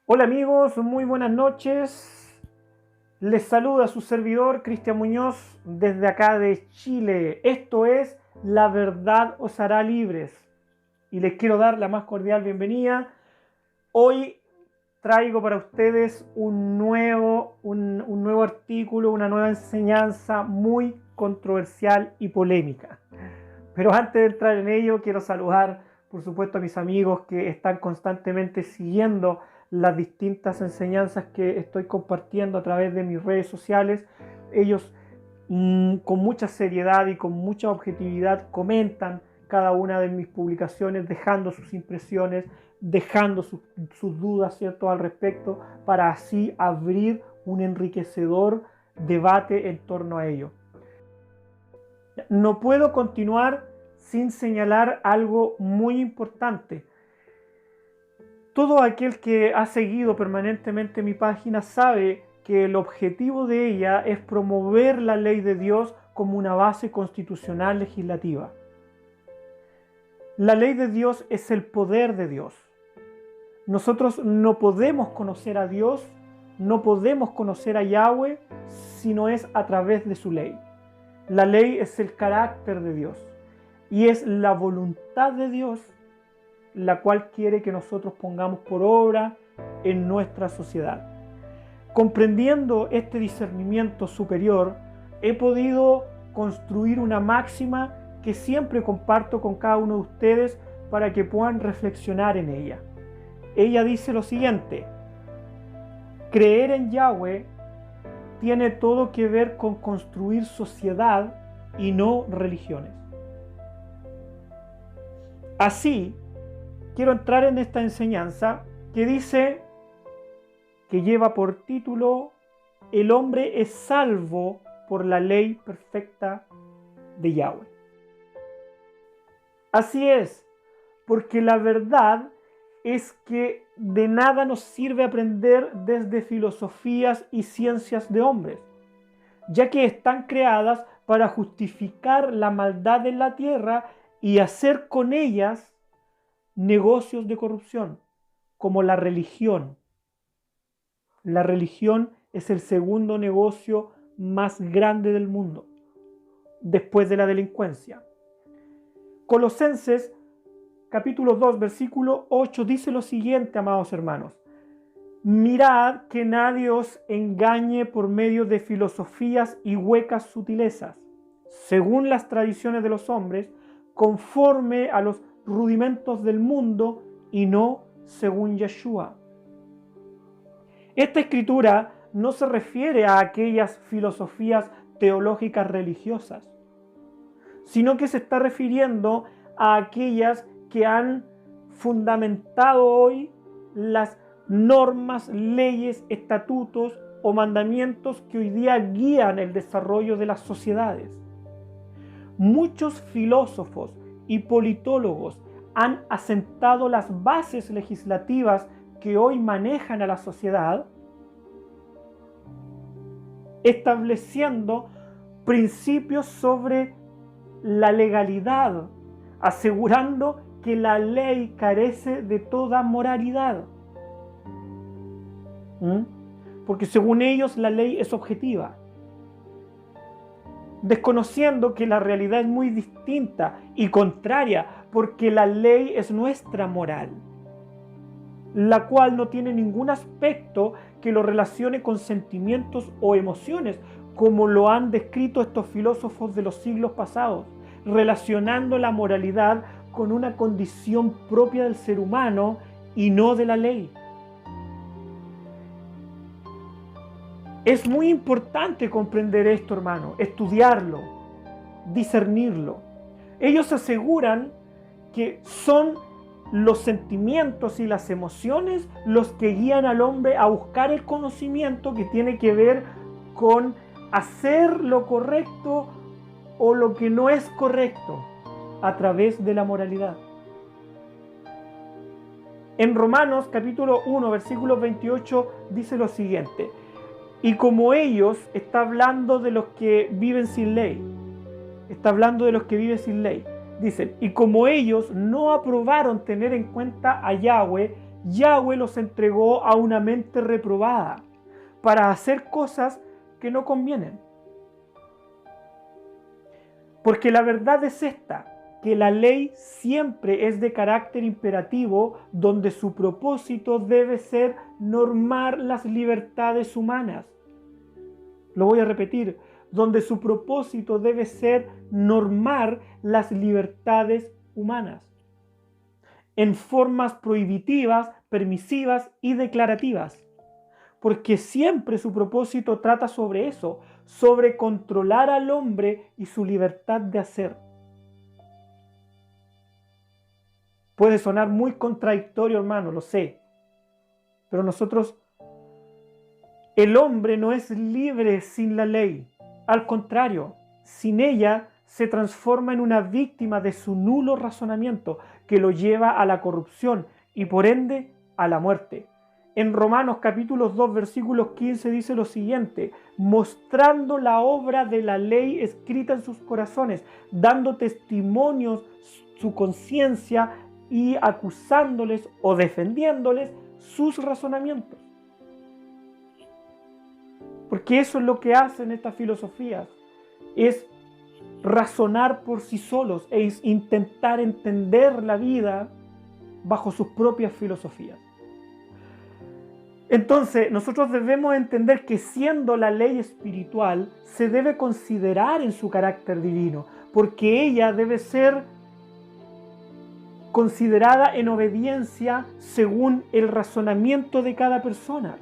Hola amigos, muy buenas noches. Les saluda su servidor Cristian Muñoz desde acá de Chile. Esto es La Verdad os hará libres y les quiero dar la más cordial bienvenida. Hoy traigo para ustedes un nuevo artículo, una nueva enseñanza muy controversial y polémica. Pero antes de entrar en ello, quiero saludar, por supuesto, a mis amigos que están constantemente siguiendo las distintas enseñanzas que estoy compartiendo a través de mis redes sociales. Ellos con mucha seriedad y con mucha objetividad comentan cada una de mis publicaciones, dejando sus impresiones, dejando sus dudas, ¿cierto?, al respecto, para así abrir un enriquecedor debate en torno a ello. No puedo continuar sin señalar algo muy importante. Todo aquel que ha seguido permanentemente mi página sabe que el objetivo de ella es promover la ley de Dios como una base constitucional legislativa. La ley de Dios es el poder de Dios. Nosotros no podemos conocer a Dios, no podemos conocer a Yahweh si no es a través de su ley. La ley es el carácter de Dios y es la voluntad de Dios la cual quiere que nosotros pongamos por obra en nuestra sociedad. Comprendiendo este discernimiento superior, he podido construir una máxima que siempre comparto con cada uno de ustedes para que puedan reflexionar en ella. Ella dice lo siguiente: creer en Yahweh tiene todo que ver con construir sociedad y no religiones. Así, quiero entrar en esta enseñanza que dice, que lleva por título, el hombre es salvo por la ley perfecta de Yahweh. Así es, porque la verdad es que de nada nos sirve aprender desde filosofías y ciencias de hombres, ya que están creadas para justificar la maldad en la tierra y hacer con ellas negocios de corrupción, como la religión. La religión es el segundo negocio más grande del mundo, después de la delincuencia. Colosenses capítulo 2, versículo 8 dice lo siguiente, amados hermanos: mirad que nadie os engañe por medio de filosofías y huecas sutilezas, según las tradiciones de los hombres, conforme a los rudimentos del mundo y no según Yeshua. Esta escritura no se refiere a aquellas filosofías teológicas religiosas, sino que se está refiriendo a aquellas que han fundamentado hoy las normas, leyes, estatutos o mandamientos que hoy día guían el desarrollo de las sociedades. Muchos filósofos y politólogos han asentado las bases legislativas que hoy manejan a la sociedad, estableciendo principios sobre la legalidad, asegurando que la ley carece de toda moralidad. Porque según ellos la ley es objetiva, desconociendo que la realidad es muy distinta y contraria, porque la ley es nuestra moral, la cual no tiene ningún aspecto que lo relacione con sentimientos o emociones, como lo han descrito estos filósofos de los siglos pasados, relacionando la moralidad con una condición propia del ser humano y no de la ley. Es muy importante comprender esto, hermano, estudiarlo, discernirlo. Ellos aseguran que son los sentimientos y las emociones los que guían al hombre a buscar el conocimiento que tiene que ver con hacer lo correcto o lo que no es correcto a través de la moralidad. En Romanos capítulo 1, versículo 28 dice lo siguiente: y como ellos, está hablando de los que viven sin ley, está hablando de los que viven sin ley. Dicen, y como ellos no aprobaron tener en cuenta a Yahweh, Yahweh los entregó a una mente reprobada para hacer cosas que no convienen. Porque la verdad es esta, que la ley siempre es de carácter imperativo, donde su propósito debe ser normar las libertades humanas. Lo voy a repetir, donde su propósito debe ser normar las libertades humanas en formas prohibitivas, permisivas y declarativas. Porque siempre su propósito trata sobre eso, sobre controlar al hombre y su libertad de hacer. Puede sonar muy contradictorio, hermano, lo sé. Pero el hombre no es libre sin la ley. Al contrario, sin ella se transforma en una víctima de su nulo razonamiento que lo lleva a la corrupción y por ende a la muerte. En Romanos capítulo 2 versículos 15 dice lo siguiente: mostrando la obra de la ley escrita en sus corazones, dando testimonios su conciencia y acusándoles o defendiéndoles sus razonamientos. Porque eso es lo que hacen estas filosofías, es razonar por sí solos e intentar entender la vida bajo sus propias filosofías. Entonces, nosotros debemos entender que siendo la ley espiritual, se debe considerar en su carácter divino, porque ella debe ser considerada en obediencia según el razonamiento de cada persona,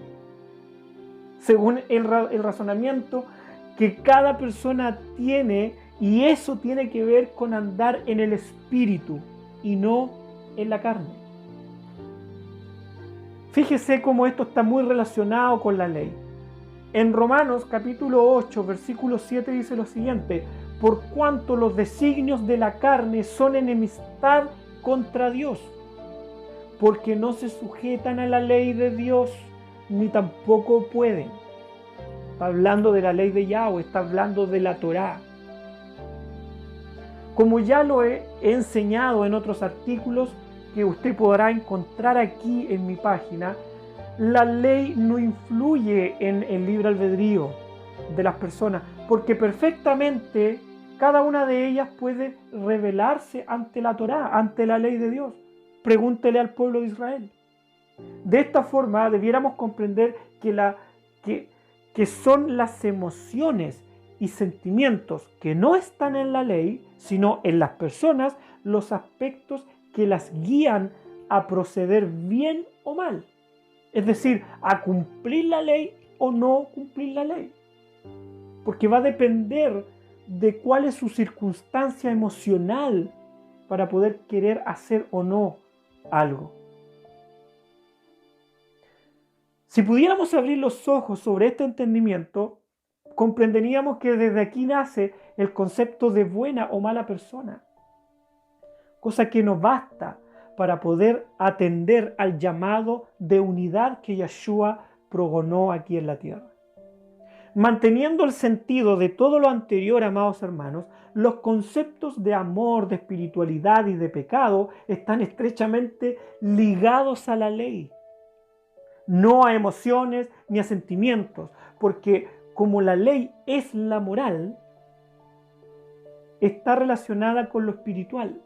según el razonamiento que cada persona tiene, y eso tiene que ver con andar en el espíritu y no en la carne. Fíjese cómo esto está muy relacionado con la ley. En Romanos capítulo 8, versículo 7 dice lo siguiente: por cuanto los designios de la carne son enemistad contra Dios, porque no se sujetan a la ley de Dios, ni tampoco pueden. Está hablando de la ley de Yahweh, está hablando de la Torá. Como ya lo he enseñado en otros artículos que usted podrá encontrar aquí en mi página, la ley no influye en el libre albedrío de las personas, porque perfectamente cada una de ellas puede rebelarse ante la Torá, ante la ley de Dios. Pregúntele al pueblo de Israel. De esta forma debiéramos comprender que son las emociones y sentimientos que no están en la ley, sino en las personas, los aspectos que las guían a proceder bien o mal. Es decir, a cumplir la ley o no cumplir la ley. Porque va a depender de cuál es su circunstancia emocional para poder querer hacer o no algo. Si pudiéramos abrir los ojos sobre este entendimiento, comprenderíamos que desde aquí nace el concepto de buena o mala persona, cosa que nos basta para poder atender al llamado de unidad que Yeshua progonó aquí en la tierra. Manteniendo el sentido de todo lo anterior, amados hermanos, los conceptos de amor, de espiritualidad y de pecado están estrechamente ligados a la ley, no a emociones ni a sentimientos, porque como la ley es la moral, está relacionada con lo espiritual,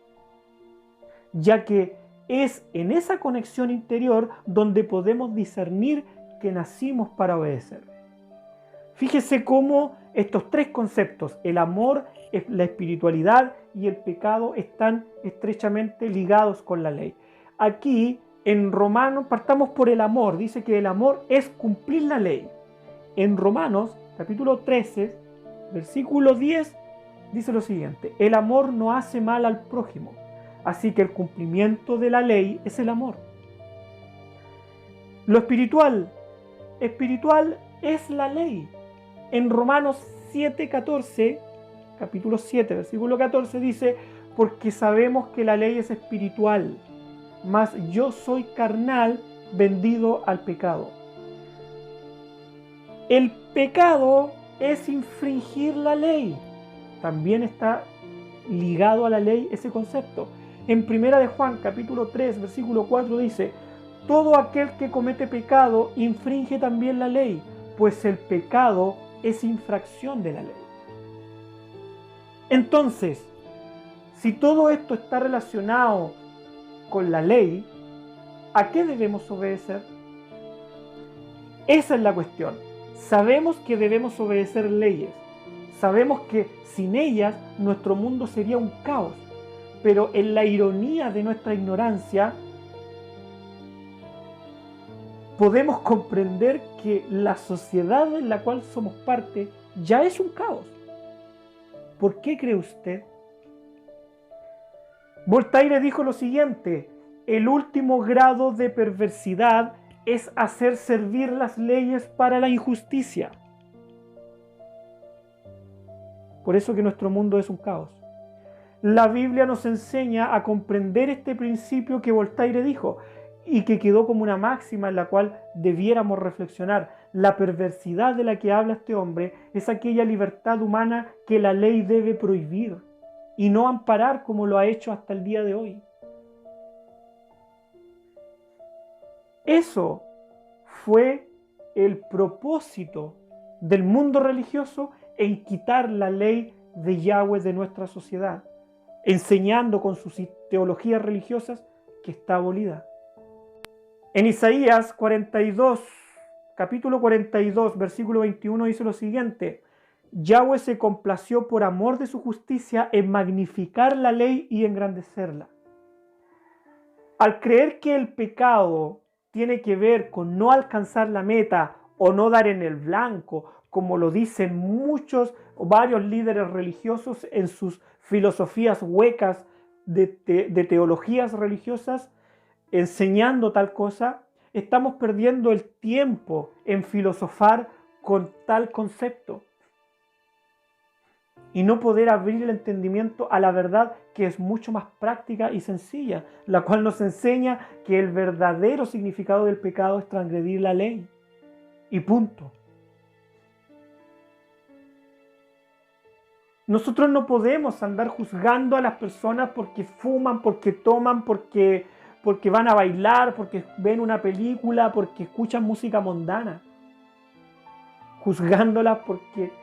ya que es en esa conexión interior donde podemos discernir que nacimos para obedecer. Fíjese cómo estos tres conceptos, el amor, la espiritualidad y el pecado, están estrechamente ligados con la ley. Aquí en Romanos, partamos por el amor, dice que el amor es cumplir la ley. En Romanos capítulo 13, versículo 10, dice lo siguiente: el amor no hace mal al prójimo, así que el cumplimiento de la ley es el amor. Lo espiritual es la ley. En Romanos 7:14, capítulo 7, versículo 14 dice: porque sabemos que la ley es espiritual, mas yo soy carnal, vendido al pecado. El pecado es infringir la ley. También está ligado a la ley ese concepto. En 1 de Juan, capítulo 3, versículo 4 dice: todo aquel que comete pecado infringe también la ley, pues el pecado es infracción de la ley. Entonces, si todo esto está relacionado con la ley, ¿a qué debemos obedecer? Esa es la cuestión. Sabemos que debemos obedecer leyes. Sabemos que sin ellas nuestro mundo sería un caos. Pero en la ironía de nuestra ignorancia, podemos comprender que la sociedad en la cual somos parte ya es un caos. ¿Por qué cree usted? Voltaire dijo lo siguiente: el último grado de perversidad es hacer servir las leyes para la injusticia. Por eso que nuestro mundo es un caos. La Biblia nos enseña a comprender este principio que Voltaire dijo y que quedó como una máxima en la cual debiéramos reflexionar. La perversidad de la que habla este hombre es aquella libertad humana que la ley debe prohibir y no amparar como lo ha hecho hasta el día de hoy. Eso fue el propósito del mundo religioso en quitar la ley de Yahweh de nuestra sociedad, enseñando con sus teologías religiosas que está abolida. En Isaías 42, capítulo 42, versículo 21 dice lo siguiente: Yahweh se complació por amor de su justicia en magnificar la ley y engrandecerla. Al creer que el pecado tiene que ver con no alcanzar la meta o no dar en el blanco, como lo dicen muchos o varios líderes religiosos en sus filosofías huecas de teologías religiosas, enseñando tal cosa, estamos perdiendo el tiempo en filosofar con tal concepto y no poder abrir el entendimiento a la verdad, que es mucho más práctica y sencilla, la cual nos enseña que el verdadero significado del pecado es transgredir la ley. Y punto. Nosotros no podemos andar juzgando a las personas porque fuman, porque toman, porque van a bailar, porque ven una película, porque escuchan música mundana. Juzgándolas porque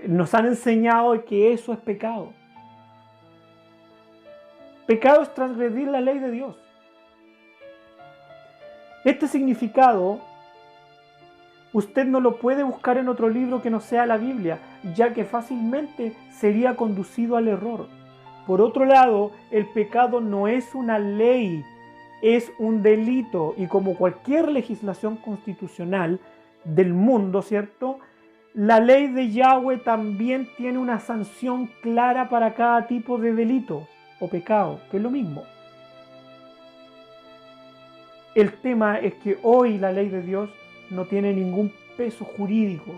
nos han enseñado que eso es pecado. Pecado es transgredir la ley de Dios. Este significado usted no lo puede buscar en otro libro que no sea la Biblia, ya que fácilmente sería conducido al error. Por otro lado, el pecado no es una ley, es un delito, y como cualquier legislación constitucional del mundo, ¿cierto?, la ley de Yahweh también tiene una sanción clara para cada tipo de delito o pecado, que es lo mismo. El tema es que hoy la ley de Dios no tiene ningún peso jurídico,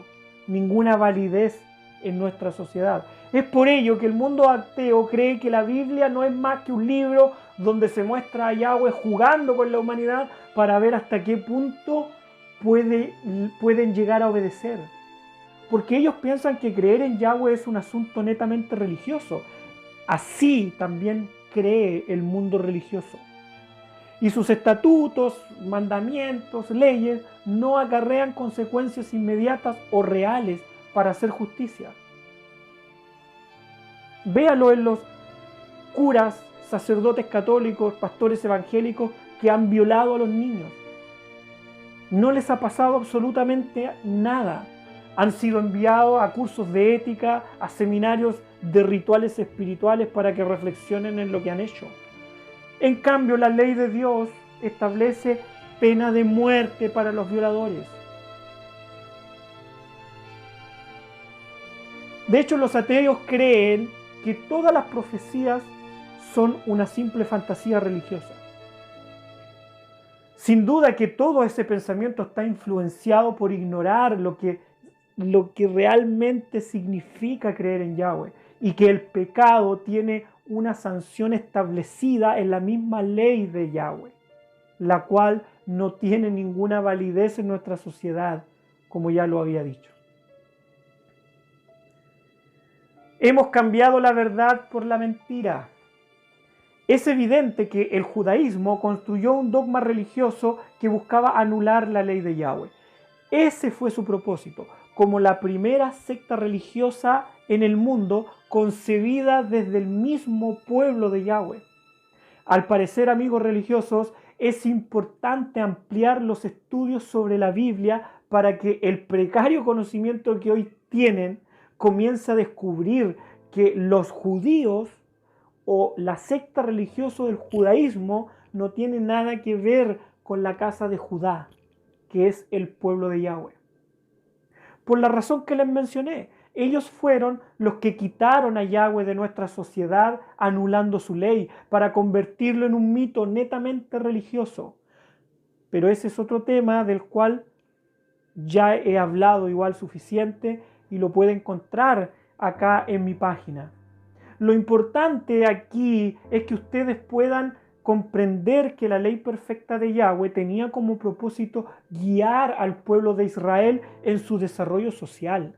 ninguna validez en nuestra sociedad. Es por ello que el mundo ateo cree que la Biblia no es más que un libro donde se muestra a Yahweh jugando con la humanidad para ver hasta qué punto pueden llegar a obedecer. Porque ellos piensan que creer en Yahweh es un asunto netamente religioso. Así también cree el mundo religioso. Y sus estatutos, mandamientos, leyes no acarrean consecuencias inmediatas o reales para hacer justicia. Véalo en los curas, sacerdotes católicos, pastores evangélicos que han violado a los niños. No les ha pasado absolutamente nada. Han sido enviados a cursos de ética, a seminarios de rituales espirituales para que reflexionen en lo que han hecho. En cambio, la ley de Dios establece pena de muerte para los violadores. De hecho, los ateos creen que todas las profecías son una simple fantasía religiosa. Sin duda que todo ese pensamiento está influenciado por ignorar lo que realmente significa creer en Yahweh y que el pecado tiene una sanción establecida en la misma ley de Yahweh, la cual no tiene ninguna validez en nuestra sociedad, como ya lo había dicho. Hemos cambiado la verdad por la mentira. Es evidente que el judaísmo construyó un dogma religioso que buscaba anular la ley de Yahweh. Ese fue su propósito, como la primera secta religiosa en el mundo concebida desde el mismo pueblo de Yahweh. Al parecer, amigos religiosos, es importante ampliar los estudios sobre la Biblia para que el precario conocimiento que hoy tienen comience a descubrir que los judíos o la secta religiosa del judaísmo no tiene nada que ver con la casa de Judá, que es el pueblo de Yahweh. Por la razón que les mencioné, ellos fueron los que quitaron a Yahweh de nuestra sociedad, anulando su ley, para convertirlo en un mito netamente religioso. Pero ese es otro tema del cual ya he hablado igual suficiente y lo puede encontrar acá en mi página. Lo importante aquí es que ustedes puedan comprender que la ley perfecta de Yahweh tenía como propósito guiar al pueblo de Israel en su desarrollo social,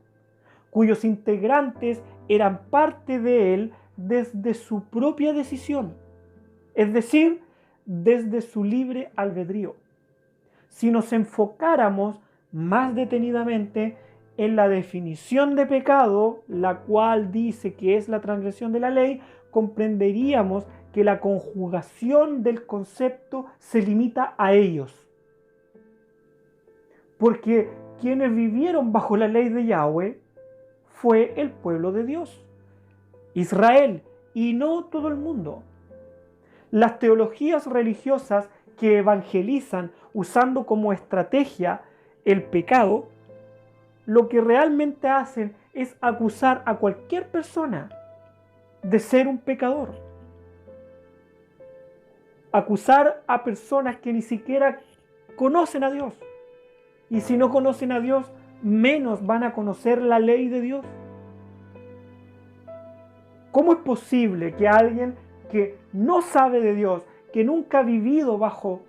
cuyos integrantes eran parte de él desde su propia decisión, es decir, desde su libre albedrío. Si nos enfocáramos más detenidamente en la definición de pecado, la cual dice que es la transgresión de la ley, comprenderíamos que la conjugación del concepto se limita a ellos. Porque quienes vivieron bajo la ley de Yahweh fue el pueblo de Dios, Israel, y no todo el mundo. Las teologías religiosas que evangelizan usando como estrategia el pecado, lo que realmente hacen es acusar a cualquier persona de ser un pecador. Acusar a personas que ni siquiera conocen a Dios. Y si no conocen a Dios, menos van a conocer la ley de Dios. ¿Cómo es posible que alguien que no sabe de Dios, que nunca ha vivido bajo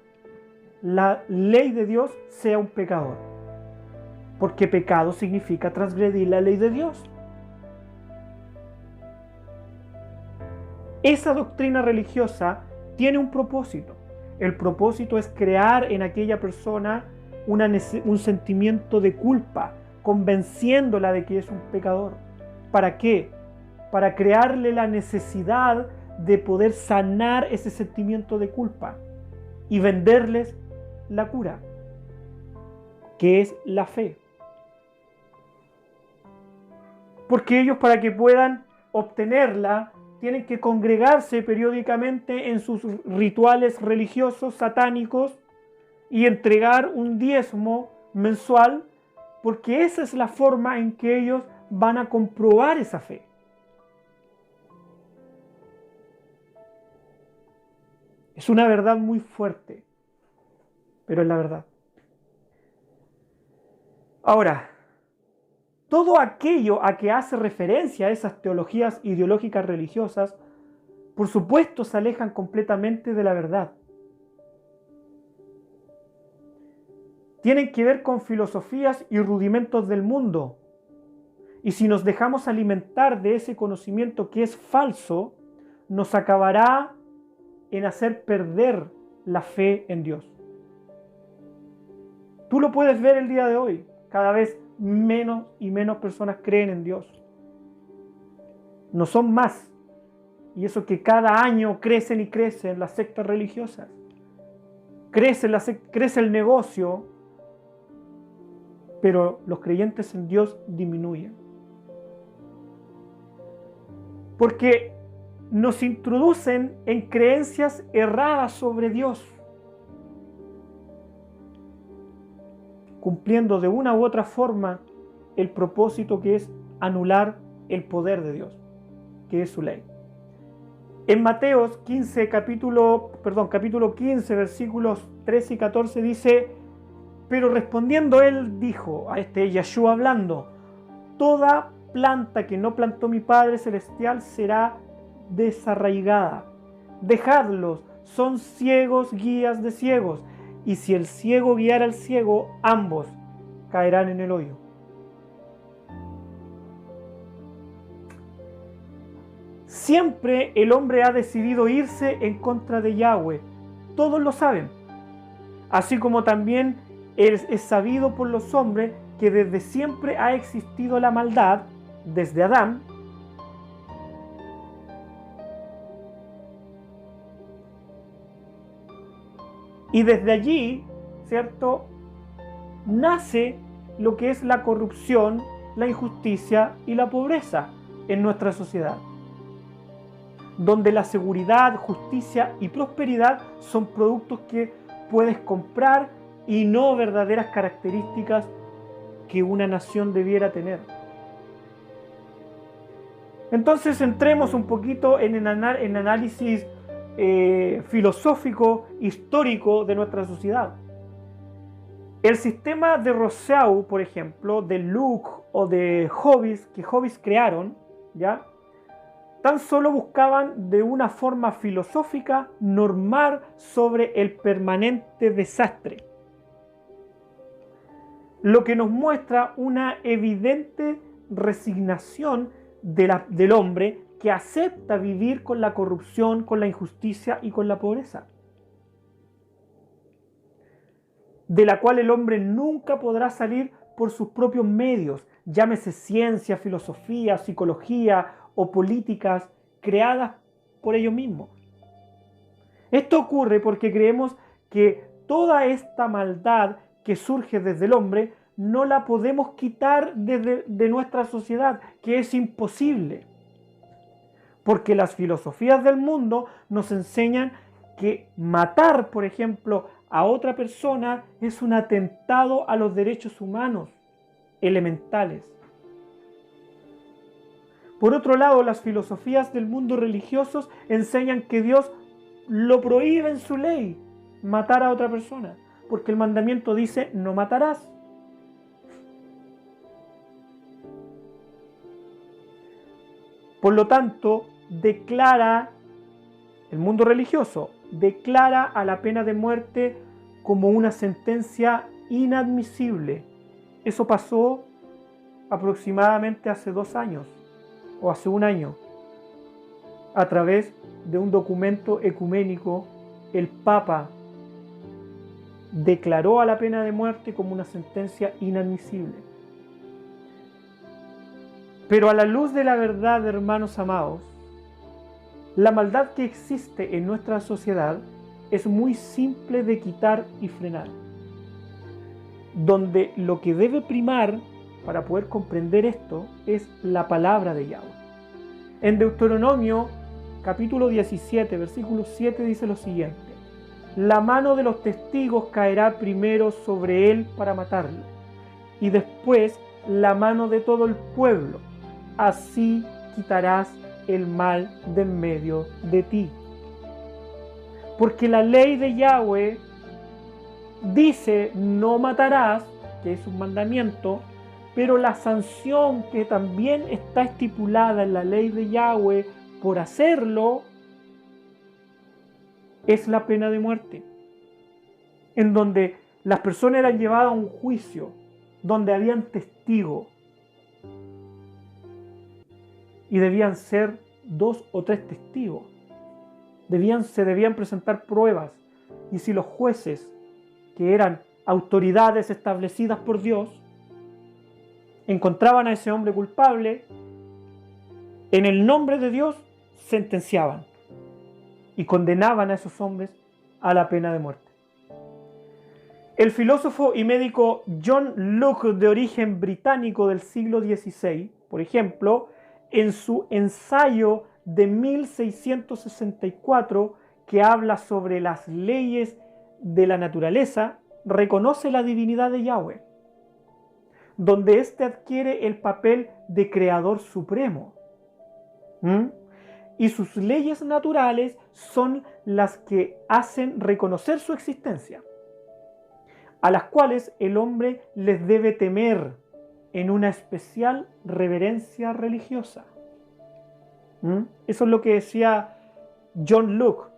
la ley de Dios, sea un pecador? Porque pecado significa transgredir la ley de Dios. Esa doctrina religiosa tiene un propósito. El propósito es crear en aquella persona un sentimiento de culpa, convenciéndola de que es un pecador. ¿Para qué? Para crearle la necesidad de poder sanar ese sentimiento de culpa y venderles la cura, que es la fe. Porque ellos, para que puedan obtenerla, tienen que congregarse periódicamente en sus rituales religiosos satánicos y entregar un diezmo mensual, porque esa es la forma en que ellos van a comprobar esa fe. Es una verdad muy fuerte, pero es la verdad. Ahora, todo aquello a que hace referencia a esas teologías ideológicas religiosas, por supuesto, se alejan completamente de la verdad. Tienen que ver con filosofías y rudimentos del mundo. Y si nos dejamos alimentar de ese conocimiento que es falso, nos acabará en hacer perder la fe en Dios. Tú lo puedes ver el día de hoy. Cada vez menos y menos personas creen en Dios. No son más. Y eso que cada año crecen y crecen las sectas religiosas. Crece el negocio, pero los creyentes en Dios disminuyen. Porque nos introducen en creencias erradas sobre Dios, cumpliendo de una u otra forma el propósito que es anular el poder de Dios, que es su ley. En Mateos 15, capítulo 15, versículos 13 y 14 dice: pero respondiendo él dijo, a Yeshua hablando, toda planta que no plantó mi Padre Celestial será desarraigada. Dejadlos, son ciegos guías de ciegos, y si el ciego guiara al ciego, ambos caerán en el hoyo. Siempre el hombre ha decidido irse en contra de Yahweh. Todos lo saben. Así como también es sabido por los hombres que desde siempre ha existido la maldad, desde Adán. Y desde allí, ¿cierto?, nace lo que es la corrupción, la injusticia y la pobreza en nuestra sociedad, donde la seguridad, justicia y prosperidad son productos que puedes comprar y no verdaderas características que una nación debiera tener. Entonces entremos un poquito en el análisis filosófico, histórico de nuestra sociedad. El sistema de Rousseau, por ejemplo, de Locke o de Hobbes, que Hobbes crearon, ¿ya?, tan solo buscaban de una forma filosófica normar sobre el permanente desastre, lo que nos muestra una evidente resignación del hombre que acepta vivir con la corrupción, con la injusticia y con la pobreza, de la cual el hombre nunca podrá salir por sus propios medios, llámese ciencia, filosofía, psicología o políticas creadas por ellos mismos. Esto ocurre porque creemos que toda esta maldad que surge desde el hombre no la podemos quitar de nuestra sociedad, que es imposible. Porque las filosofías del mundo nos enseñan que matar, por ejemplo, a otra persona es un atentado a los derechos humanos elementales. Por otro lado, las filosofías del mundo religiosos enseñan que Dios lo prohíbe en su ley, matar a otra persona, porque el mandamiento dice: no matarás. Por lo tanto, el mundo religioso declara a la pena de muerte como una sentencia inadmisible. Eso pasó aproximadamente hace 2 años o hace 1 año. A través de un documento ecuménico, el Papa declaró a la pena de muerte como una sentencia inadmisible. Pero a la luz de la verdad, hermanos amados, la maldad que existe en nuestra sociedad es muy simple de quitar y frenar. Donde lo que debe primar para poder comprender esto es la palabra de Yahweh. En Deuteronomio capítulo 17, versículo 7 dice lo siguiente: la mano de los testigos caerá primero sobre él para matarlo, y después la mano de todo el pueblo. Así quitarás el mal de en medio de ti. Porque la ley de Yahweh dice: no matarás, que es un mandamiento, pero la sanción que también está estipulada en la ley de Yahweh por hacerlo es la pena de muerte, en donde las personas eran llevadas a un juicio, donde habían testigos, y debían ser 2 o 3 testigos. Se debían presentar pruebas, y si los jueces, que eran autoridades establecidas por Dios, encontraban a ese hombre culpable, en el nombre de Dios sentenciaban y condenaban a esos hombres a la pena de muerte. El filósofo y médico John Locke, de origen británico del siglo XVI, por ejemplo, en su ensayo de 1664, que habla sobre las leyes de la naturaleza, reconoce la divinidad de Yahweh, donde éste adquiere el papel de creador supremo. Y sus leyes naturales son las que hacen reconocer su existencia, a las cuales el hombre les debe temer en una especial reverencia religiosa. Eso es lo que decía John Locke.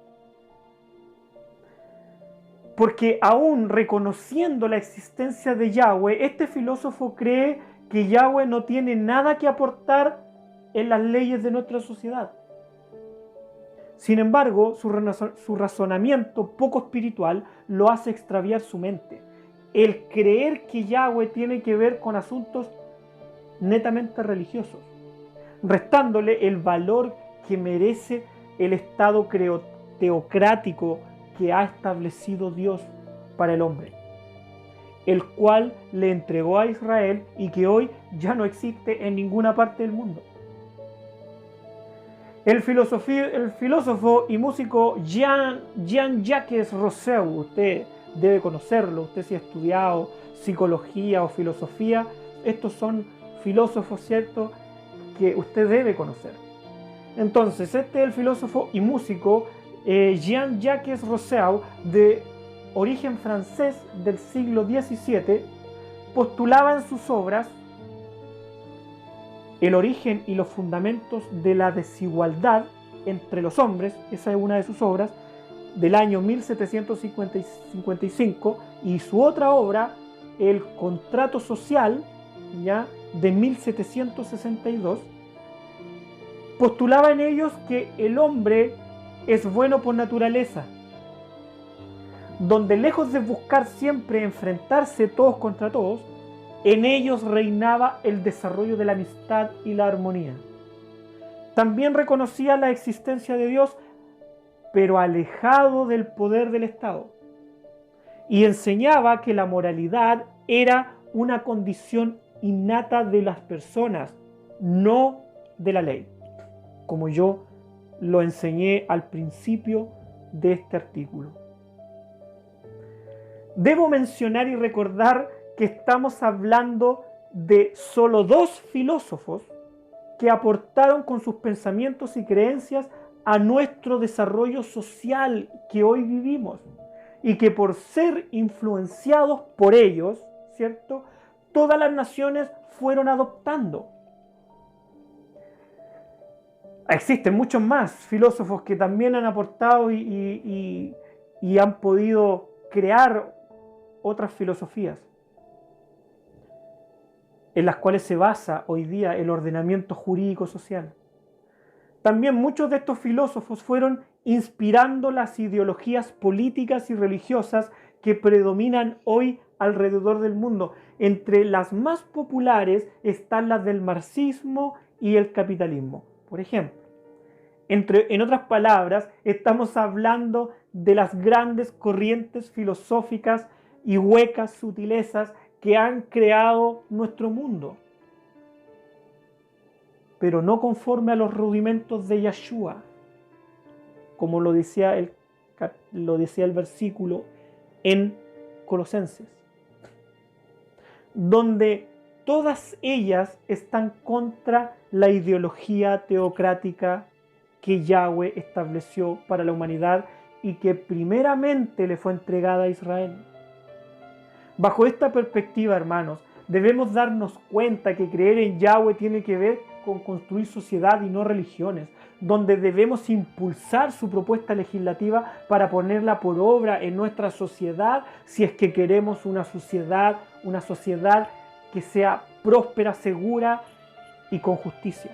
Porque aún reconociendo la existencia de Yahweh, este filósofo cree que Yahweh no tiene nada que aportar en las leyes de nuestra sociedad. Sin embargo, su razonamiento poco espiritual lo hace extraviar su mente. El creer que Yahweh tiene que ver con asuntos netamente religiosos, restándole el valor que merece el estado teocrático que ha establecido Dios para el hombre, el cual le entregó a Israel y que hoy ya no existe en ninguna parte del mundo. El filósofo y músico Jean-Jacques Rousseau, usted debe conocerlo, usted si ha estudiado psicología o filosofía, estos son filósofos, ¿cierto?, que usted debe conocer. Entonces, este es el filósofo y músico Jean-Jacques Rousseau, de origen francés del siglo XVII, postulaba en sus obras el origen y los fundamentos de la desigualdad entre los hombres. Esa es una de sus obras, del año 1755, y su otra obra, El contrato social, ya, de 1762, postulaba en ellos que el hombre es bueno por naturaleza, donde lejos de buscar siempre enfrentarse todos contra todos, en ellos reinaba el desarrollo de la amistad y la armonía. También reconocía la existencia de Dios, pero alejado del poder del Estado, y enseñaba que la moralidad era una condición innata de las personas, no de la ley, como yo lo enseñé al principio de este artículo. Debo mencionar y recordar que estamos hablando de solo dos filósofos que aportaron con sus pensamientos y creencias a nuestro desarrollo social que hoy vivimos, y que por ser influenciados por ellos, ¿cierto?, todas las naciones fueron adoptando. Existen muchos más filósofos que también han aportado y han podido crear otras filosofías en las cuales se basa hoy día el ordenamiento jurídico social. También muchos de estos filósofos fueron inspirando las ideologías políticas y religiosas que predominan hoy alrededor del mundo. Entre las más populares están las del marxismo y el capitalismo, por ejemplo. En otras palabras, estamos hablando de las grandes corrientes filosóficas y huecas sutilezas que han creado nuestro mundo, pero no conforme a los rudimentos de Yeshua, como lo decía el versículo en Colosenses, donde todas ellas están contra la ideología teocrática que Yahweh estableció para la humanidad y que primeramente le fue entregada a Israel. Bajo esta perspectiva, hermanos, debemos darnos cuenta que creer en Yahweh tiene que ver con construir sociedad y no religiones, donde debemos impulsar su propuesta legislativa para ponerla por obra en nuestra sociedad, si es que queremos una sociedad que sea próspera, segura y con justicia.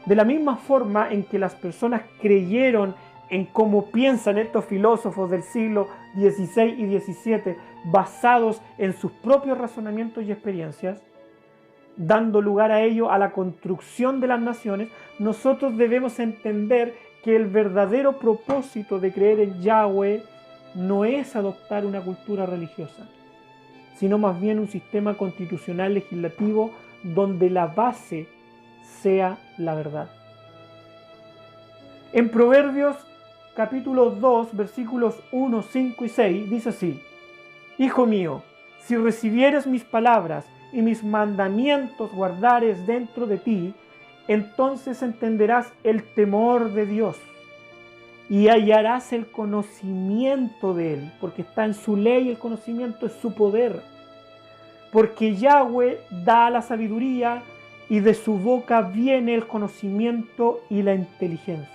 De la misma forma en que las personas creyeron en cómo piensan estos filósofos del siglo XVI y XVII, basados en sus propios razonamientos y experiencias, dando lugar a ello a la construcción de las naciones, nosotros debemos entender que el verdadero propósito de creer en Yahweh no es adoptar una cultura religiosa, sino más bien un sistema constitucional legislativo donde la base sea la verdad. En Proverbios capítulo 2, versículos 1, 5 y 6, dice así: Hijo mío, si recibieres mis palabras y mis mandamientos guardares dentro de ti, entonces entenderás el temor de Dios y hallarás el conocimiento de Él, porque está en su ley, el conocimiento es su poder. Porque Yahweh da la sabiduría y de su boca viene el conocimiento y la inteligencia.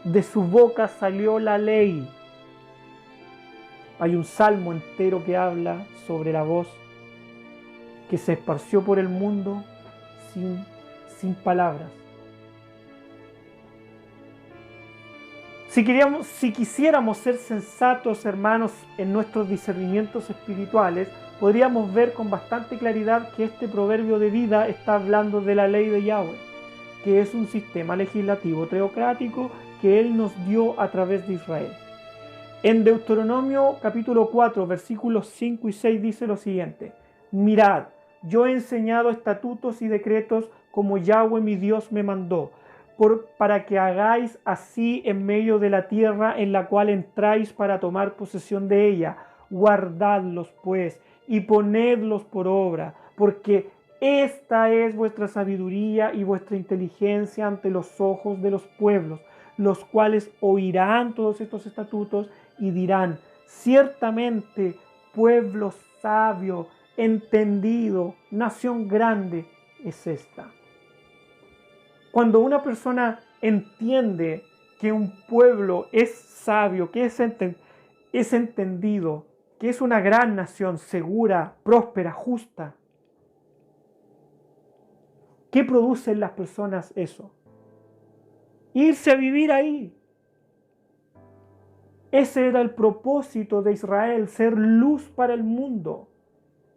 De su boca salió la ley. Hay un salmo entero que habla sobre la voz que se esparció por el mundo sin palabras. Si quisiéramos ser sensatos, hermanos, en nuestros discernimientos espirituales, podríamos ver con bastante claridad que este proverbio de vida está hablando de la ley de Yahweh, que es un sistema legislativo teocrático que Él nos dio a través de Israel. En Deuteronomio capítulo 4, versículos 5 y 6 dice lo siguiente: mirad, yo he enseñado estatutos y decretos como Yahweh mi Dios me mandó, para que hagáis así en medio de la tierra en la cual entráis para tomar posesión de ella. Guardadlos pues y ponedlos por obra, porque esta es vuestra sabiduría y vuestra inteligencia ante los ojos de los pueblos, los cuales oirán todos estos estatutos y dirán: ciertamente pueblo sabio, entendido, nación grande es esta. Cuando una persona entiende que un pueblo es sabio, que es entendido, que es una gran nación segura, próspera, justa, ¿qué produce en las personas eso? Irse a vivir ahí. Ese era el propósito de Israel, ser luz para el mundo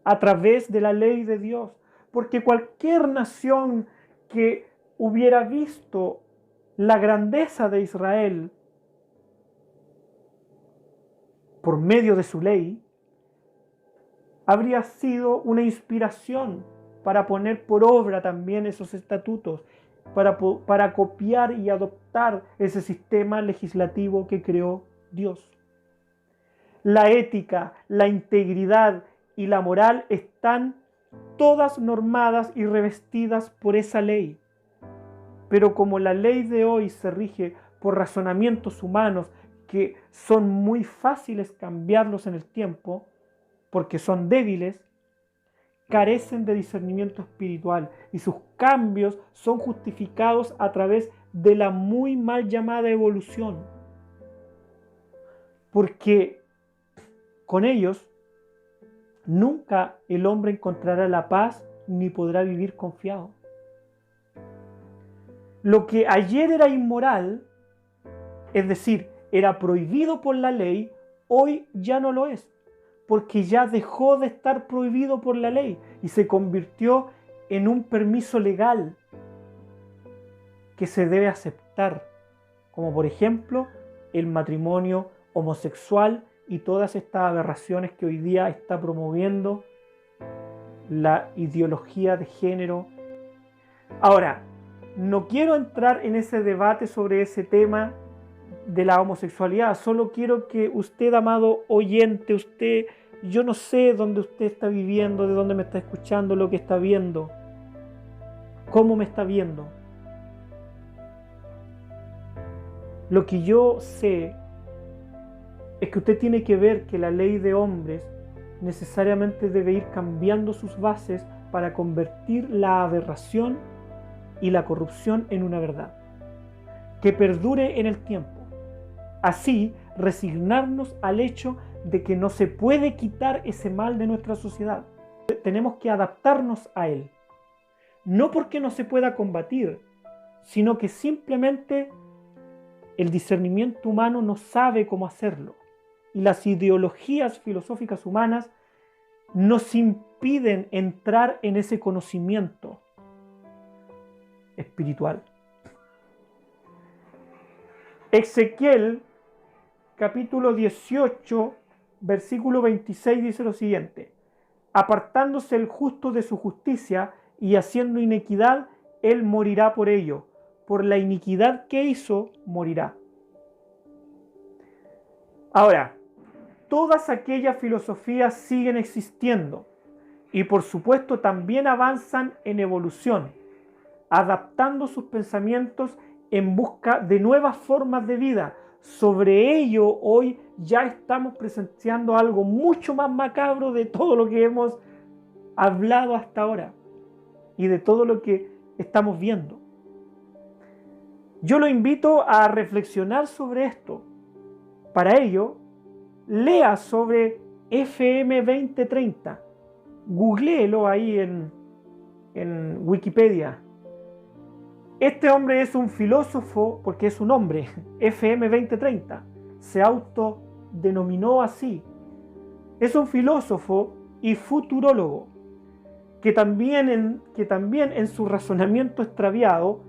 a través de la ley de Dios. Porque cualquier nación que hubiera visto la grandeza de Israel por medio de su ley, habría sido una inspiración para poner por obra también esos estatutos, para copiar y adoptar ese sistema legislativo que creó Dios. La ética, la integridad y la moral están todas normadas y revestidas por esa ley. Pero como la ley de hoy se rige por razonamientos humanos que son muy fáciles cambiarlos en el tiempo, porque son débiles, carecen de discernimiento espiritual y sus cambios son justificados a través de la muy mal llamada evolución. Porque con ellos nunca el hombre encontrará la paz ni podrá vivir confiado. Lo que ayer era inmoral, es decir, era prohibido por la ley, hoy ya no lo es, porque ya dejó de estar prohibido por la ley y se convirtió en un permiso legal que se debe aceptar, como por ejemplo el matrimonio homosexual y todas estas aberraciones que hoy día está promoviendo la ideología de género. Ahora, no quiero entrar en ese debate sobre ese tema de la homosexualidad, solo quiero que usted, amado oyente, yo no sé dónde usted está viviendo, de dónde me está escuchando, lo que está viendo, cómo me está viendo. Lo que yo sé es que usted tiene que ver que la ley de hombres necesariamente debe ir cambiando sus bases para convertir la aberración y la corrupción en una verdad que perdure en el tiempo. Así, resignarnos al hecho de que no se puede quitar ese mal de nuestra sociedad. Tenemos que adaptarnos a él. No porque no se pueda combatir, sino que simplemente el discernimiento humano no sabe cómo hacerlo. Y las ideologías filosóficas humanas nos impiden entrar en ese conocimiento espiritual. Ezequiel capítulo 18, versículo 26 dice lo siguiente: apartándose el justo de su justicia y haciendo inequidad, él morirá por ello. Por la iniquidad que hizo, morirá. Ahora, todas aquellas filosofías siguen existiendo y por supuesto también avanzan en evolución, adaptando sus pensamientos en busca de nuevas formas de vida. Sobre ello hoy ya estamos presenciando algo mucho más macabro de todo lo que hemos hablado hasta ahora y de todo lo que estamos viendo. Yo lo invito a reflexionar sobre esto. Para ello, lea sobre FM 2030. Googléelo ahí en Wikipedia. Este hombre es un filósofo porque es un hombre, FM 2030, se autodenominó así. Es un filósofo y futurólogo que también en su razonamiento extraviado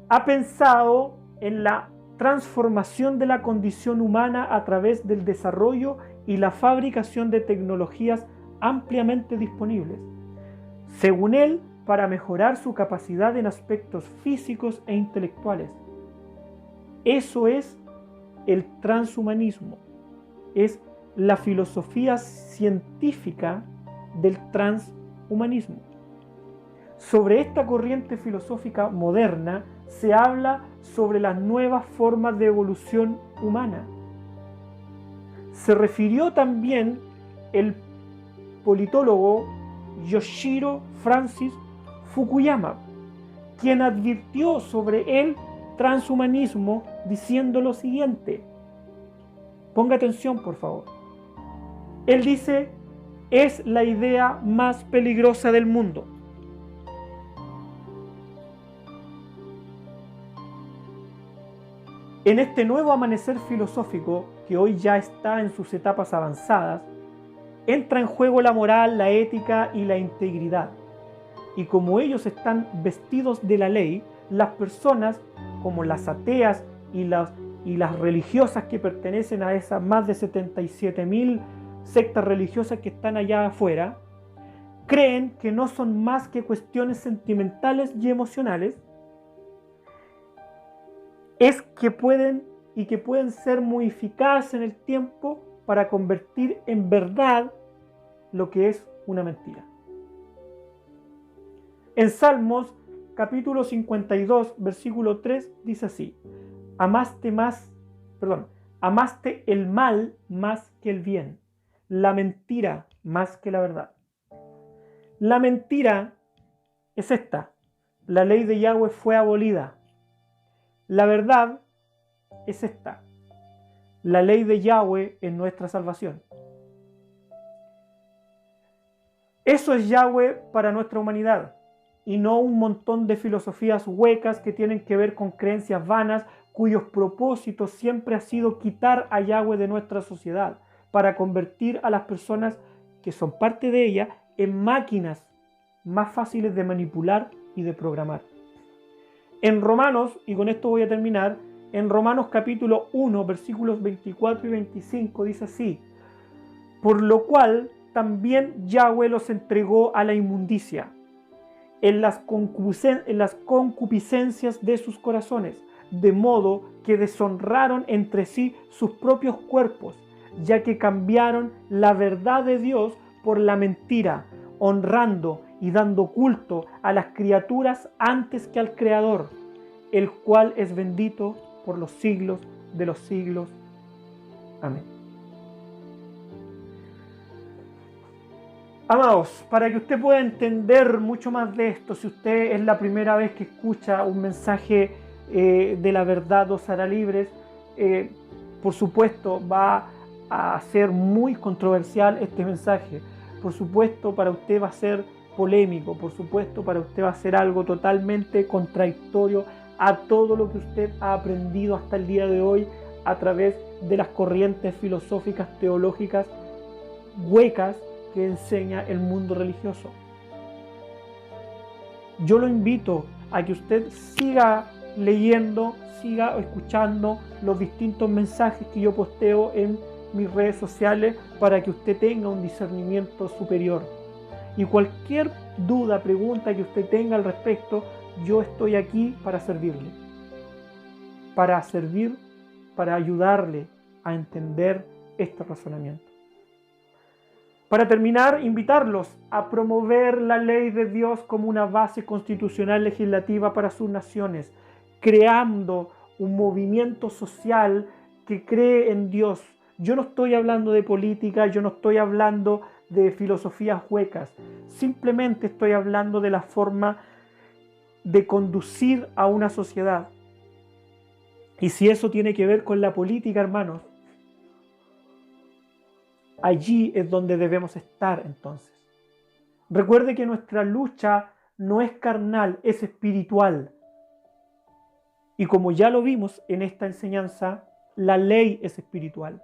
ha pensado en la transformación de la condición humana a través del desarrollo y la fabricación de tecnologías ampliamente disponibles, según él, para mejorar su capacidad en aspectos físicos e intelectuales. Eso es el transhumanismo, es la filosofía científica del transhumanismo. Sobre esta corriente filosófica moderna se habla sobre las nuevas formas de evolución humana. Se refirió también el politólogo Yoshiro Francis Fukuyama, quien advirtió sobre el transhumanismo diciendo lo siguiente. Ponga atención, por favor. Él dice, es la idea más peligrosa del mundo. En este nuevo amanecer filosófico, que hoy ya está en sus etapas avanzadas, entra en juego la moral, la ética y la integridad. Y como ellos están vestidos de la ley, las personas, como las ateas y las religiosas que pertenecen a esas más de 77.000 sectas religiosas que están allá afuera, creen que no son más que cuestiones sentimentales y emocionales, que pueden ser modificadas en el tiempo para convertir en verdad lo que es una mentira. En Salmos capítulo 52, versículo 3 dice así: amaste el mal más que el bien, la mentira más que la verdad. La mentira es esta: la ley de Yahweh fue abolida. La verdad es esta: la ley de Yahweh es nuestra salvación. Eso es Yahweh para nuestra humanidad, y no un montón de filosofías huecas que tienen que ver con creencias vanas, cuyos propósitos siempre ha sido quitar a Yahweh de nuestra sociedad, para convertir a las personas que son parte de ella en máquinas más fáciles de manipular y de programar. En Romanos, y con esto voy a terminar, en Romanos capítulo 1, versículos 24 y 25 dice así: por lo cual también Yahweh los entregó a la inmundicia, en las concupiscencias de sus corazones, de modo que deshonraron entre sí sus propios cuerpos, ya que cambiaron la verdad de Dios por la mentira, honrando y dando culto a las criaturas antes que al Creador, el cual es bendito por los siglos de los siglos. Amén. Amados, para que usted pueda entender mucho más de esto, si usted es la primera vez que escucha un mensaje de la verdad os hará libres, por supuesto va a ser muy controversial este mensaje. Por supuesto para usted va a ser polémico, por supuesto para usted va a ser algo totalmente contradictorio a todo lo que usted ha aprendido hasta el día de hoy a través de las corrientes filosóficas, teológicas, huecas que enseña el mundo religioso. Yo lo invito a que usted siga leyendo, siga escuchando los distintos mensajes que yo posteo en mis redes sociales para que usted tenga un discernimiento superior. Y cualquier duda, pregunta que usted tenga al respecto, yo estoy aquí para servirle. Para ayudarle a entender este razonamiento. Para terminar, invitarlos a promover la ley de Dios como una base constitucional legislativa para sus naciones, creando un movimiento social que cree en Dios. Yo no estoy hablando de política, yo no estoy hablando de filosofías huecas, simplemente estoy hablando de la forma de conducir a una sociedad. Y si eso tiene que ver con la política, hermanos, allí es donde debemos estar entonces. Recuerde que nuestra lucha no es carnal, es espiritual. Y como ya lo vimos en esta enseñanza, la ley es espiritual.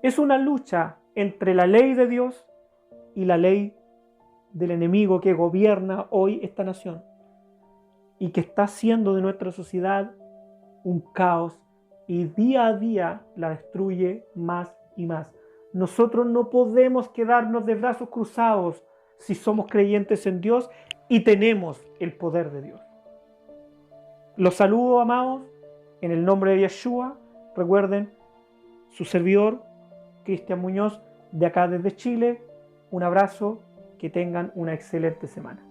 Es una lucha entre la ley de Dios y la ley del enemigo que gobierna hoy esta nación y que está haciendo de nuestra sociedad un caos y día a día la destruye más y más. Nosotros no podemos quedarnos de brazos cruzados si somos creyentes en Dios y tenemos el poder de Dios. Los saludo, amados, en el nombre de Yeshua. Recuerden, su servidor, Cristian Muñoz, de acá desde Chile. Un abrazo, que tengan una excelente semana.